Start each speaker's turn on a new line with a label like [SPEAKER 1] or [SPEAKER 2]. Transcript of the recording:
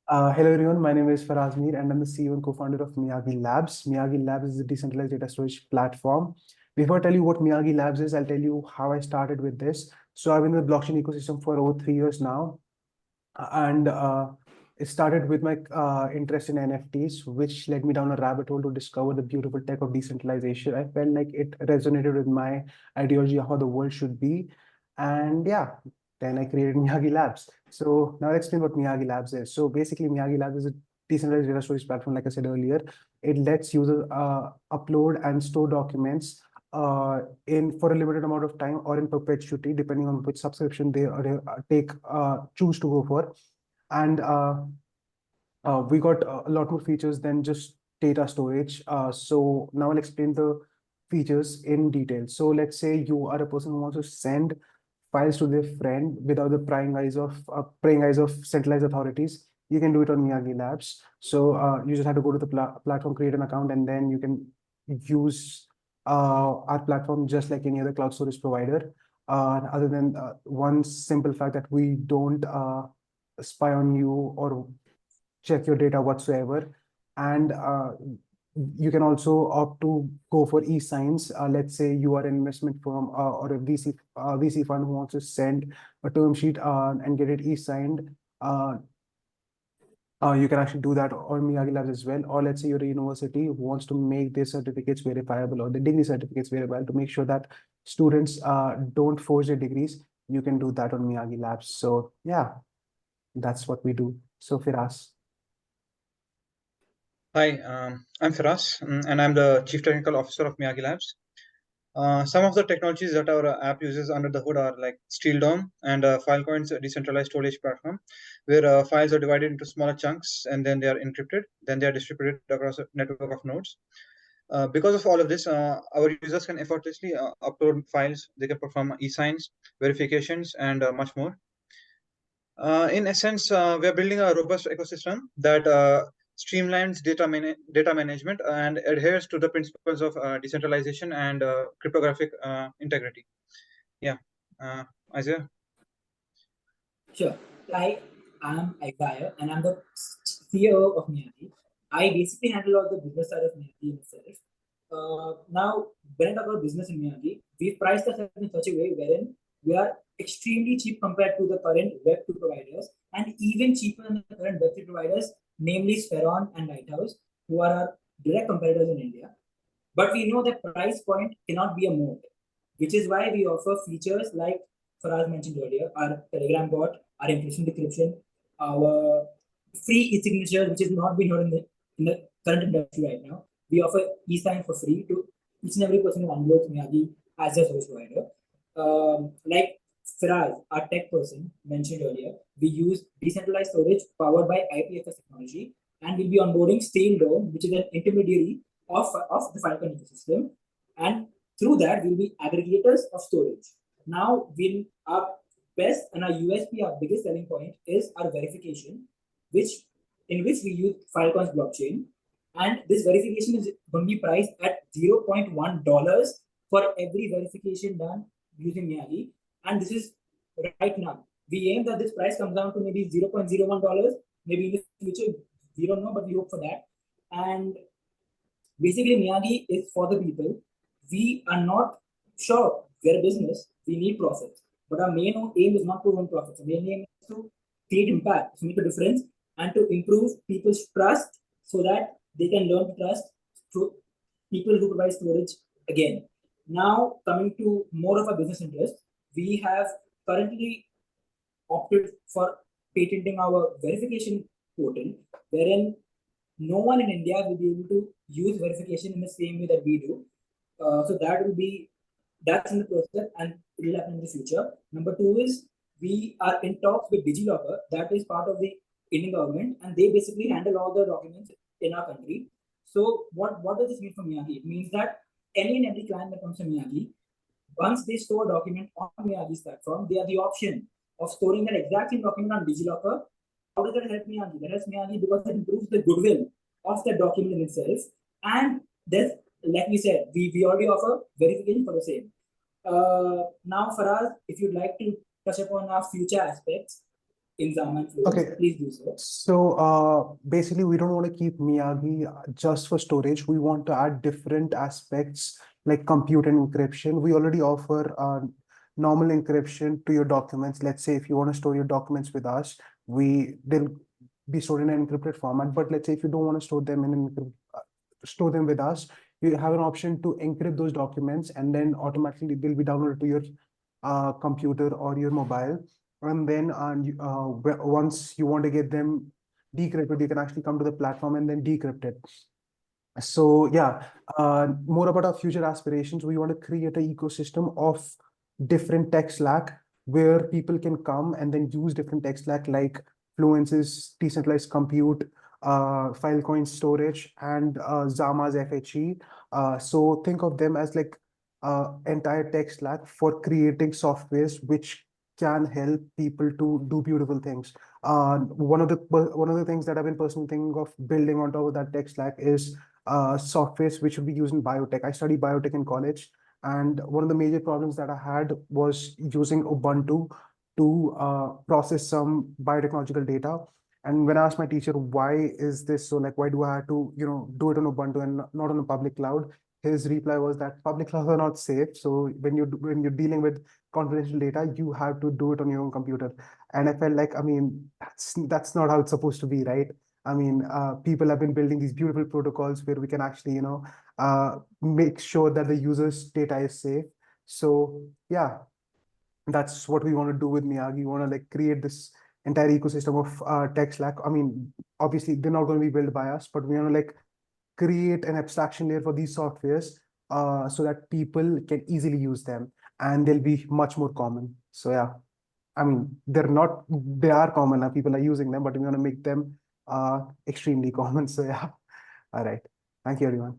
[SPEAKER 1] Hello everyone, my name is Faraz Mir and I'm the CEO and co-founder of Miyagi Labs. Miyagi Labs is a decentralized data storage platform. Before I tell you what Miyagi Labs is, I'll tell you how I started with this. So I've been in the blockchain ecosystem for over 3 years now, and it started with my interest in NFTs, which led me down a rabbit hole to discover the beautiful tech of decentralization. I felt like it resonated with my ideology of how the world should be, and yeah, then I created Miyagi Labs. So now I'll explain what Miyagi Labs is. So basically, Miyagi Labs is a decentralized data storage platform. Like I said earlier, it lets users upload and store documents in for a limited amount of time or in perpetuity, depending on which subscription they choose to go for. And we got a lot more features than just data storage. So now I'll explain the features in detail. So let's say you are a person who wants to send files to their friend without the prying eyes of centralized authorities. You can do it on Miyagi Labs. So you just have to go to the platform, create an account, and then you can use our platform just like any other cloud storage provider. Other than one simple fact that we don't spy on you or check your data whatsoever. And you can also opt to go for e-signs. Let's say you are an investment firm or a VC fund who wants to send a term sheet and get it e-signed. You can actually do that on Miyagi Labs as well. Or let's say you're a university who wants to make their certificates verifiable or the degree certificates verifiable to make sure that students don't forge their degrees. You can do that on Miyagi Labs. So yeah, that's what we do. So Firas.
[SPEAKER 2] Hi, I'm Firas, and I'm the Chief Technical Officer of Miyagi Labs. Some of the technologies that our app uses under the hood are like Steel Dome and Filecoin's decentralized storage platform, where files are divided into smaller chunks and then they are encrypted, then they are distributed across a network of nodes. Because of all of this, our users can effortlessly upload files, they can perform e-signs, verifications, and much more. In essence, we are building a robust ecosystem that streamlines data management and adheres to the principles of decentralization and cryptographic integrity. Yeah, Isaiah.
[SPEAKER 3] Sure. Hi, I'm Isaiah, and I'm the CEO of Miyagi. I basically handle all the business side of Miyagi itself. Now, when I talk about business in Miyagi, we've priced ourselves in such a way wherein we are extremely cheap compared to the current Web2 providers, and even cheaper than the current Web3 providers, namely Spheron and Lighthouse, who are our direct competitors in India. But we know that price point cannot be a moat, which is why we offer features like Faraz mentioned earlier, our Telegram bot, our encryption decryption, our free e-signature, which is not being heard in the current industry right now. We offer e-sign for free to each and every person who downloads Miyagi as a service provider. Like Faraz, our tech person, mentioned earlier, we use decentralized storage powered by IPFS technology, and we'll be onboarding Steel Dome, which is an intermediary of the Falcon ecosystem. And through that, we'll be aggregators of storage. Now, our best and our USP, our biggest selling point is our verification, in which we use Filecoin's blockchain. And this verification is going to be priced at $0.1 for every verification done using Miyagi. And this is right now. We aim that this price comes down to maybe $0.01, maybe in the future. We don't know, but we hope for that. And basically, Miyagi is for the people. We are not sure we're a business. We need profits. But our main aim is not to earn profits. Our main aim is to create impact, to make a difference, and to improve people's trust so that they can learn to trust through people who provide storage again. Now, coming to more of a business interest, we have currently opted for patenting our verification portal, wherein no one in India will be able to use verification in the same way that we do. So that's in the process and it will happen in the future. Number two is we are in talks with DigiLocker, that is part of the Indian government, and they basically handle all the documents in our country. So what does this mean for Miyagi? It means that any and every client that comes to Miyagi, once they store a document on Miyagi's platform, they have the option of storing that exact same document on DigiLocker. How does that help Miyagi? That helps Miyagi because it improves the goodwill of the document in itself. And there's, like we said, we already offer verification for the same. Now, Faraz, if you'd like to touch upon our future aspects. in Zama and Fluence,
[SPEAKER 1] Okay.
[SPEAKER 3] please do so.
[SPEAKER 1] So basically, we don't want to keep Miyagi just for storage. We want to add different aspects like compute and encryption. We already offer normal encryption to your documents. Let's say if you want to store your documents with us, they'll be stored in an encrypted format. But let's say if you don't want to store them with us, you have an option to encrypt those documents, and then automatically they'll be downloaded to your computer or your mobile. And then once you want to get them decrypted, you can actually come to the platform and then decrypt it. So yeah, more about our future aspirations. We want to create an ecosystem of different tech stack where people can come and then use different tech stack like Fluence's decentralized compute, Filecoin storage, and Zama's FHE. So think of them as like entire tech stack for creating softwares which can help people to do beautiful things. One of the things that I've been personally thinking of building on top of that tech stack is softwares which would be used in biotech. I studied biotech in college, and one of the major problems that I had was using Ubuntu to process some biotechnological data. And when I asked my teacher, why is this so, like, why do I have to, do it on Ubuntu and not on a public cloud? His reply was that public clouds are not safe. So when you're dealing with confidential data, you have to do it on your own computer. And I felt like, I mean, that's not how it's supposed to be, right? I mean, people have been building these beautiful protocols where we can actually, make sure that the user's data is safe. So yeah, that's what we want to do with Miyagi. We want to like create this entire ecosystem of tech stack. I mean, obviously they're not going to be built by us, but we want to like create an abstraction layer for these softwares so that people can easily use them and they'll be much more common. So yeah, I mean, they are common now, people are using them, but we want to make them extremely common. So yeah, all right. Thank you, everyone.